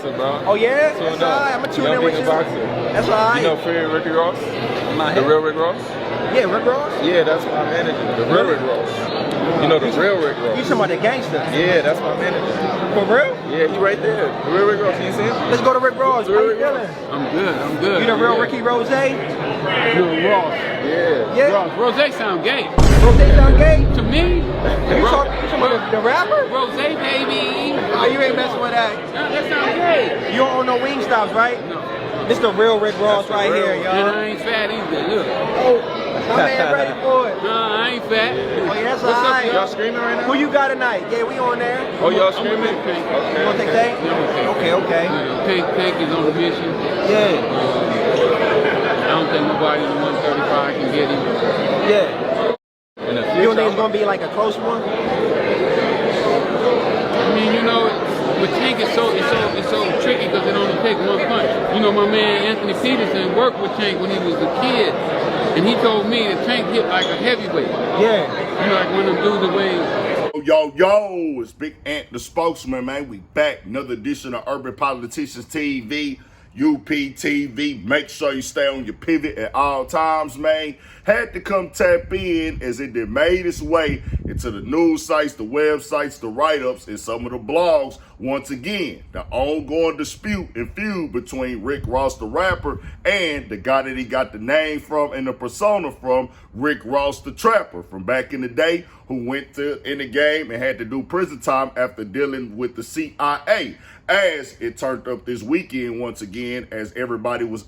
boxer, bro. Oh yeah? That's all right. I'm gonna tune in with you. Boxer. That's all right. You know Feud Ricky Ross? The real Rick Ross? Yeah, Rick Ross? Yeah, that's my manager. The real Rick Ross. You know the real Rick Ross? You talking about the GANGSTA? Yeah, that's my manager. For real? Yeah, he right there. The real Rick Ross. You see him? Let's go to Rick Ross. How you feeling? I'm good. You the real Ricky Rose? Real Ross. Yeah. Rose sound gay. Rose sound gay? To me? You talking about the rapper? Rose, baby. Oh, you ain't messing with that. No, that sound gay. You don't own no Wingstops, right? No. This the real Rick Ross right here, y'all. And I ain't fat either, look. Oh, my man ready for it. No, I ain't fat. Oh, yeah, that's all What's up, right. Y'all screaming right now? Who you got tonight? Yeah, we on there. Oh, y'all screaming? Okay. You gonna take Tank? Okay. Tank is on a mission. Yeah. I don't think nobody in 135 can get him. Yeah. In the You future, don't think it's gonna be like a close one? I mean, you know, but Tank is so tricky because it only takes one punch. You know, my man Anthony Peterson worked with Tank when he was a kid, and he told me that Tank hit like a heavyweight. Yeah. You know, like one of them dudes that weigh. Yo, it's Big Ant the spokesman, man. We back. Another edition of Urban Politicians TV, UPTV. Make sure you stay on your pivot at all times, man. Had to come tap in as it did made its way into the news sites, the websites, the write-ups, and some of the blogs. Once again, the ongoing dispute and feud between Rick Ross, the rapper, and the guy that he got the name from and the persona from, Rick Ross, the trapper, from back in the day, who went in the game and had to do prison time after dealing with the CIA. As it turned up this weekend once again, as everybody was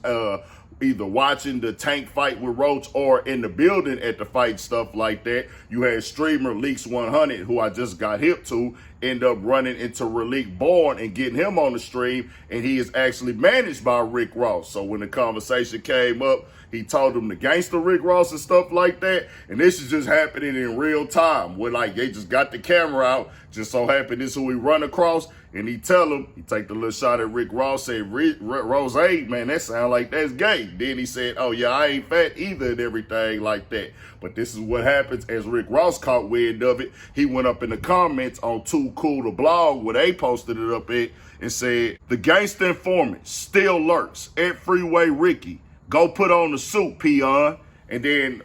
either watching the Tank fight with Roach or in the building at the fight, stuff like that. You had streamer Leaks 100, who I just got hip to, end up running into Relique Bourne and getting him on the stream, and he is actually managed by Rick Ross. So when the conversation came up, he told him the gangster Rick Ross and stuff like that, and this is just happening in real time, where like they just got the camera out, just so happened this is who we run across, and he tell him, he take the little shot at Rick Ross, say, Rose, man, that sound like that's gay. Then he said, oh yeah, I ain't fat either and everything like that. But this is what happens as Rick Ross caught wind of it. He went up in the comments on Too Cool to Blog, where they posted it up at, and said, the gangsta informant still lurks at Freeway Ricky. Go put on the suit, peon. And then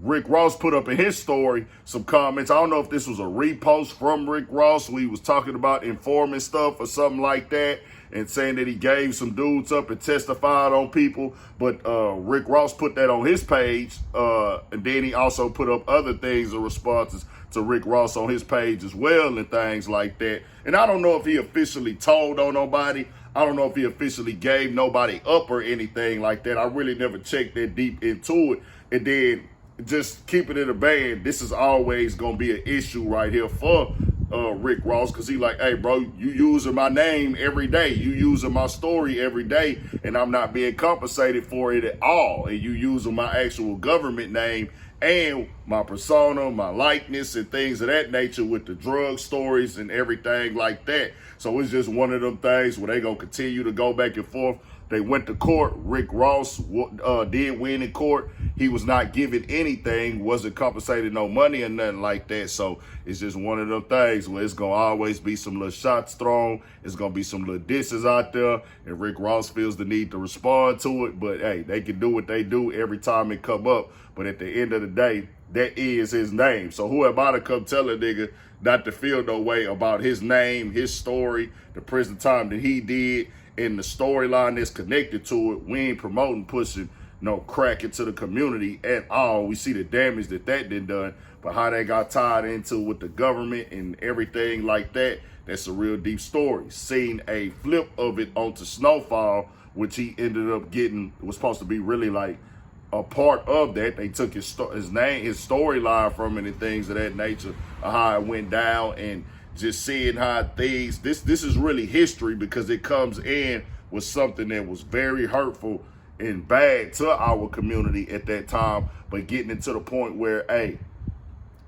Rick Ross put up in his story some comments. I don't know if this was a repost from Rick Ross where he was talking about informant stuff or something like that, and saying that he gave some dudes up and testified on people. But Rick Ross put that on his page, and then he also put up other things and responses to Rick Ross on his page as well and things like that. And I don't know if he officially told on nobody. I don't know if he officially gave nobody up or anything like that. I really never checked that deep into it. And then just keeping it a band, this is always going to be an issue right here for Rick Ross, because he like, hey, bro, you using my name every day. You using my story every day, and I'm not being compensated for it at all. And you using my actual government name and my persona, my likeness, and things of that nature with the drug stories and everything like that. So it's just one of them things where they going to continue to go back and forth. They went to court. Rick Ross did win in court. He was not given anything, wasn't compensated no money or nothing like that. So it's just one of them things where it's going to always be some little shots thrown. It's going to be some little disses out there. And Rick Ross feels the need to respond to it. But, hey, they can do what they do every time it come up. But at the end of the day, that is his name. So who am I to come tell a nigga not to feel no way about his name, his story, the prison time that he did, and the storyline that's connected to it? We ain't promoting pushing no crack into the community at all. We see the damage that did done, but how they got tied into with the government and everything like that, that's a real deep story. Seeing a flip of it onto Snowfall, which he ended up getting, it was supposed to be really like a part of that. They took his name, his storyline from it and things of that nature, how it went down, and just seeing how things, this is really history, because it comes in with something that was very hurtful and bad to our community at that time, but getting it to the point where, hey,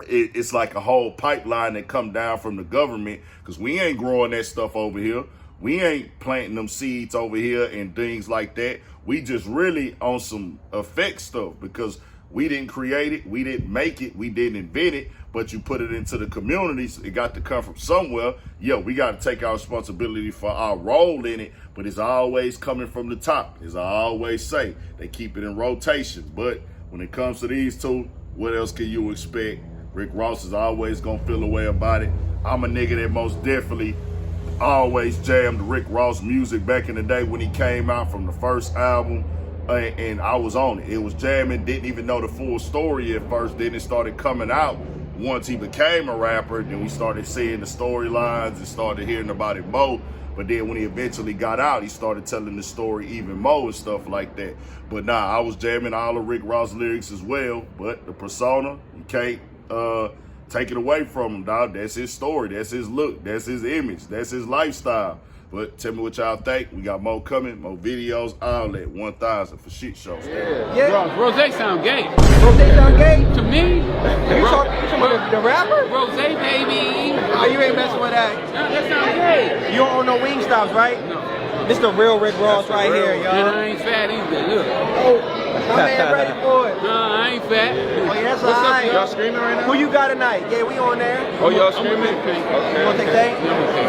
it's like a whole pipeline that come down from the government, because we ain't growing that stuff over here. We ain't planting them seeds over here and things like that. We just really on some effect stuff, because We didn't create it, we didn't make it, we didn't invent it, but you put it into the communities. It got to come from somewhere. Yeah, we got to take our responsibility for our role in it, but it's always coming from the top. As I always say, they keep it in rotation. But when it comes to these two, what else can you expect? Rick Ross is always gonna feel a way about it. I'm a nigga that most definitely always jammed Rick Ross music back in the day when he came out from the first album, and I was on it. It was jamming, didn't even know the full story at first. Then it started coming out once he became a rapper. Then we started seeing the storylines and started hearing about it more. But then when he eventually got out, he started telling the story even more and stuff like that. But nah, I was jamming all of Rick Ross lyrics as well. But the persona, you can't take it away from him, dog. That's his story. That's his look. That's his image. That's his lifestyle. But tell me what y'all think. We got more coming, more videos, all at 1,000 for shit shows. Yeah. Rose sound gay. Rose sound gay? To me, You talking about the rapper? Rose, baby. Oh, you ain't messing with that. That sound gay. You don't own no wing stops, right? No. This the real Rick Ross right here, And y'all. I ain't fat either. Look. Oh, my man ready for it. No, I ain't fat. Oh, yeah, that's What's all up, right. Y'all screaming right now? Who you got tonight? Yeah, we on there. Oh, y'all I'm gonna screaming? take Tank. Okay. You want to take Tank? Yeah, I'm gonna take